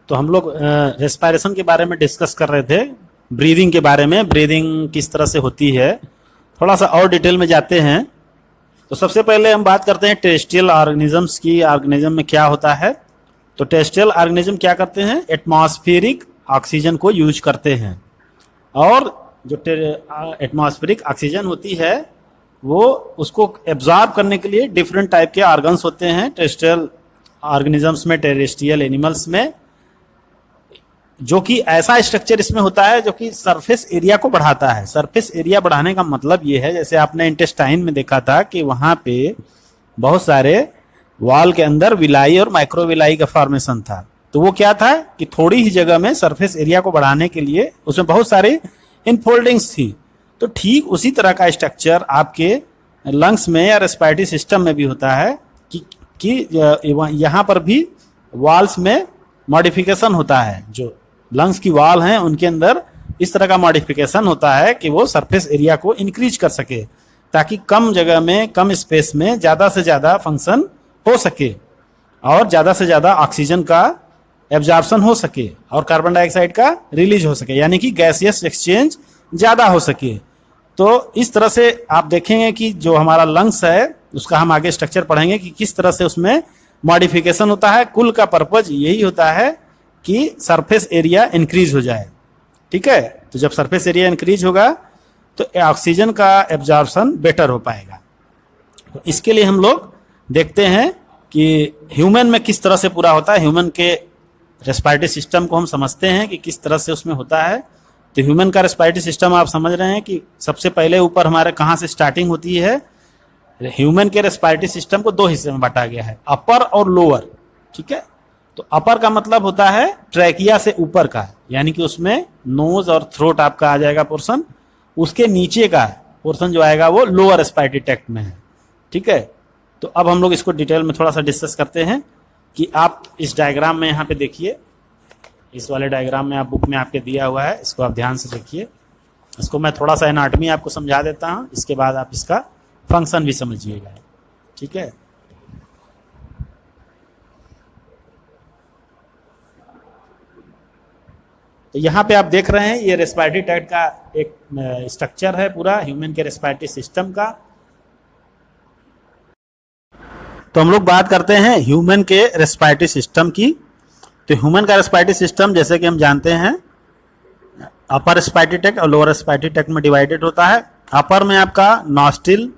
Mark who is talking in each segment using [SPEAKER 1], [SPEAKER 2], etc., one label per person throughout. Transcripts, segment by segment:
[SPEAKER 1] तो हम लोग रेस्पिरेशन के बारे में डिस्कस कर रहे थे, ब्रीदिंग के बारे में, ब्रीदिंग किस तरह से होती है, थोड़ा सा और डिटेल में जाते हैं। तो सबसे पहले हम बात करते हैं टेरेस्ट्रियल ऑर्गेनिजम्स की। ऑर्गेनिज्म में क्या होता है? तो टेरेस्ट्रियल ऑर्गेनिज्म क्या करते हैं? एटमॉस्फेरिक ऑक्सीजन को यूज करते हैं, और जो एटमॉस्फेरिक ऑक्सीजन होती है वो उसको एब्जॉर्ब करने के लिए डिफरेंट टाइप के ऑर्गन्स होते हैं टेरेस्ट्रियल ऑर्गेनिजम्स में, टेरेस्ट्रियल एनिमल्स में, जो कि ऐसा स्ट्रक्चर इसमें होता है जो कि सरफेस एरिया को बढ़ाता है। सरफेस एरिया बढ़ाने का मतलब ये है, जैसे आपने इंटेस्टाइन में देखा था कि वहां पे बहुत सारे वॉल के अंदर विलाई और माइक्रोविलाई का फॉर्मेशन था। तो वो क्या था कि थोड़ी ही जगह में सरफेस एरिया को बढ़ाने के लिए उसमें बहुत सारी इनफोल्डिंग्स थी। तो ठीक उसी तरह का स्ट्रक्चर आपके लंग्स में या रेस्पिरेटरी सिस्टम में भी होता है कि यहाँ पर भी वॉल्स में मॉडिफिकेशन होता है। जो लंग्स की वॉल हैं उनके अंदर इस तरह का मॉडिफिकेशन होता है कि वो सरफेस एरिया को इंक्रीज कर सके, ताकि कम जगह में, कम स्पेस में ज़्यादा से ज़्यादा फंक्शन हो सके और ज़्यादा से ज़्यादा ऑक्सीजन का एब्जॉर्प्शन हो सके और कार्बन डाइऑक्साइड का रिलीज हो सके, यानी कि गैसियस एक्सचेंज ज़्यादा हो सके। तो इस तरह से आप देखेंगे कि जो हमारा लंग्स है उसका हम आगे स्ट्रक्चर पढ़ेंगे कि किस तरह से उसमें मॉडिफिकेशन होता है। कुल का पर्पज यही होता है कि सरफेस एरिया इंक्रीज हो जाए। ठीक है, तो जब सरफेस एरिया इंक्रीज होगा तो ऑक्सीजन का एब्जॉर्प्शन बेटर हो पाएगा। तो इसके लिए हम लोग देखते हैं कि ह्यूमन में किस तरह से पूरा होता है। ह्यूमन के रेस्पिरेटरी सिस्टम को हम समझते हैं कि किस तरह से उसमें होता है। तो ह्यूमन का रेस्पिरेटरी सिस्टम आप समझ रहे हैं कि सबसे पहले ऊपर हमारे कहाँ से स्टार्टिंग होती है। ह्यूमन के रेस्पिरेटरी सिस्टम को दो हिस्से में बांटा गया है, अपर और लोअर। ठीक है, तो अपर का मतलब होता है ट्रैकिया से ऊपर का, यानी कि उसमें नोज और थ्रोट आपका आ जाएगा पोर्शन। उसके नीचे का पोर्शन जो आएगा वो लोअर रेस्पिरेटरी ट्रैक्ट में है। ठीक है, तो अब हम लोग इसको डिटेल में थोड़ा सा डिस्कस करते हैं कि आप इस डायग्राम में यहाँ पे देखिए, इस वाले डायग्राम में आप बुक में आपके दिया हुआ है, इसको आप ध्यान से देखिए। इसको मैं थोड़ा सा एनाटॉमी आपको समझा देता हूँ, इसके बाद आप इसका फंक्शन भी समझिएगा। ठीक है, तो यहाँ पे आप देख रहे हैं ये रेस्पिरेटरी ट्रैक्ट का एक स्ट्रक्चर है पूरा ह्यूमन के रेस्पिरेटरी सिस्टम का। तो हम लोग बात करते हैं ह्यूमन के रेस्पिरेटरी सिस्टम की। तो ह्यूमन का रेस्पिरेटरी सिस्टम जैसे कि हम जानते हैं अपर रेस्पिरेटरी ट्रैक्ट और लोअर रेस्पिरेटरी ट्रैक्ट में डिवाइडेड होता है। अपर में आपका नॉस्ट्रिल,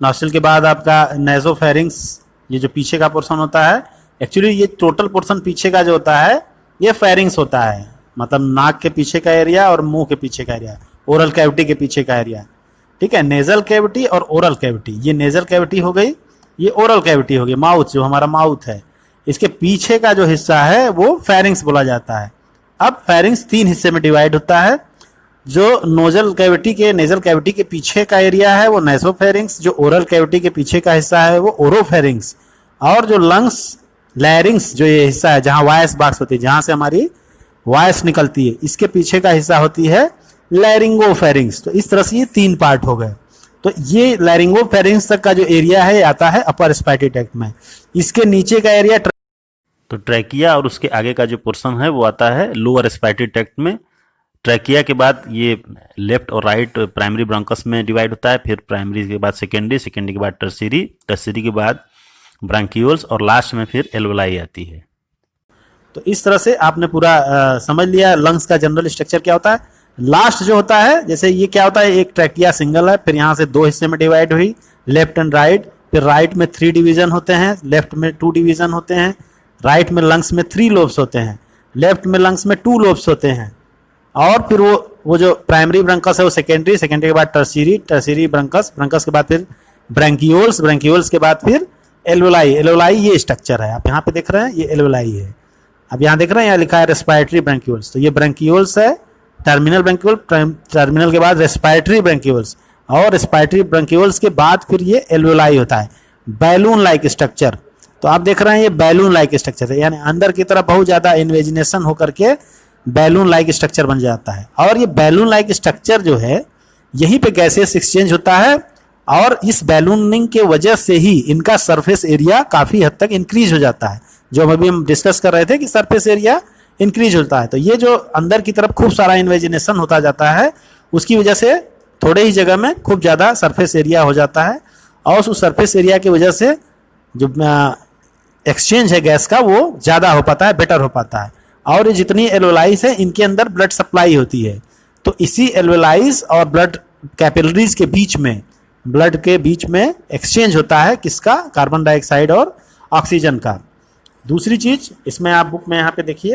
[SPEAKER 1] नॉस्ट्रिल के बाद आपका नेजोफेरिंग्स, ये जो पीछे का पोर्शन होता है। एक्चुअली ये टोटल पोर्शन पीछे का जो होता है ये फेरिंग्स होता है, मतलब नाक के पीछे का एरिया और मुंह के पीछे का एरिया, ओरल कैविटी के पीछे का एरिया। ठीक है, नेजल कैविटी और ओरल कैविटी, ये नेजल कैविटी हो गई, ये ओरल कैविटी हो गई, माउथ जो हमारा माउथ है। इसके पीछे का जो हिस्सा है वो फेरिंग्स बोला जाता है। अब फेरिंग्स तीन हिस्से में डिवाइड होता है। जो नेजल कैविटी के पीछे का एरिया है वो नेसोफेरिंग्स, जो ओरल कैविटी के पीछे का हिस्सा है वो ओरोफेरिंग्स, और जो लंग्स लैरिंग्स जो ये हिस्सा है जहाँ वॉइस बॉक्स होती है, जहाँ से हमारी वॉइस निकलती है, इसके पीछे का हिस्सा होती है लैरिंगोफेरिंग्स। तो इस तरह से ये तीन पार्ट हो गए। तो ये लैरिंगोफेरिंग्स तक का जो एरिया है आता है अपर रेस्पिरेटरी ट्रैक्ट में। इसके नीचे का एरिया तो ट्रैकिया और उसके आगे का जो पोर्शन है वो आता है लोअर रेस्पिरेटरी ट्रैक्ट में। ट्रैकिया के बाद ये लेफ्ट और राइट प्राइमरी ब्रोंकस में डिवाइड होता है, फिर प्राइमरी के बाद सेकेंडरी, सेकेंडरी के बाद टर्शियरी, टर्शियरी के बाद ब्रांकियोल्स और लास्ट में फिर एल्वेलाई आती है। तो इस तरह से आपने पूरा समझ लिया लंग्स का जनरल स्ट्रक्चर क्या होता है। लास्ट जो होता है, जैसे ये क्या होता है, एक ट्रैकिया सिंगल है, फिर यहाँ से दो हिस्से में डिवाइड हुई, लेफ्ट एंड राइट। फिर राइट में 3 डिवीजन होते हैं, लेफ्ट में 2 डिवीजन होते हैं। राइट में लंग्स में 3 लोब्स होते हैं, लेफ्ट में लंग्स में 2 लोब्स होते हैं। और फिर वो जो प्राइमरी ब्रंकस है वो सेकेंडरी, सेकेंडरी के बाद टर्शियरी, टर्शियरी ब्रंकस, ब्रंकस के बाद फिर ब्रैंकियोल्स, ब्रैंकियोल्स के बाद फिर एल्वेलाई। एल्वेलाई ये स्ट्रक्चर है, आप यहाँ पे देख रहे हैं, ये एल्वेलाई है। अब यहाँ देख रहे हैं, यहाँ लिखा है रेस्पिरेटरी ब्रैंकियोल्स, तो ये ब्रैंकियोल्स है, टर्मिनल ब्रैंकियोल, टर्मिनल के बाद रेस्पिरेटरी ब्रैंकियोल्स, और रेस्पिरेटरी ब्रैंकियोल्स के बाद फिर ये एल्वेलाई होता है, बैलून लाइक स्ट्रक्चर। तो आप देख रहे हैं ये बैलून लाइक स्ट्रक्चर है, यानी अंदर की तरफ बहुत ज़्यादा इन्वेजिनेशन होकर के बैलून लाइक स्ट्रक्चर बन जाता है। और ये बैलून लाइक स्ट्रक्चर जो है यहीं पे गैसेस एक्सचेंज होता है, और इस बैलूनिंग के वजह से ही इनका सरफेस एरिया काफ़ी हद तक इंक्रीज हो जाता है। जो अभी हम डिस्कस कर रहे थे कि सरफेस एरिया इंक्रीज होता है। तो ये जो अंदर की तरफ खूब सारा इन्वेजिनेशन होता जाता है, उसकी वजह से थोड़े ही जगह में खूब ज़्यादा सरफेस एरिया हो जाता है, और उस सरफेस एरिया की वजह से जो एक्सचेंज है गैस का वो ज़्यादा हो पाता है, बेटर हो पाता है। और ये जितनी एल्वेलाइज है इनके अंदर ब्लड सप्लाई होती है, तो इसी एल्वेलाइज और ब्लड कैपिलरीज के बीच में, ब्लड के बीच में एक्सचेंज होता है किसका, कार्बन डाइऑक्साइड और ऑक्सीजन का। दूसरी चीज इसमें आप बुक में यहाँ पे देखिए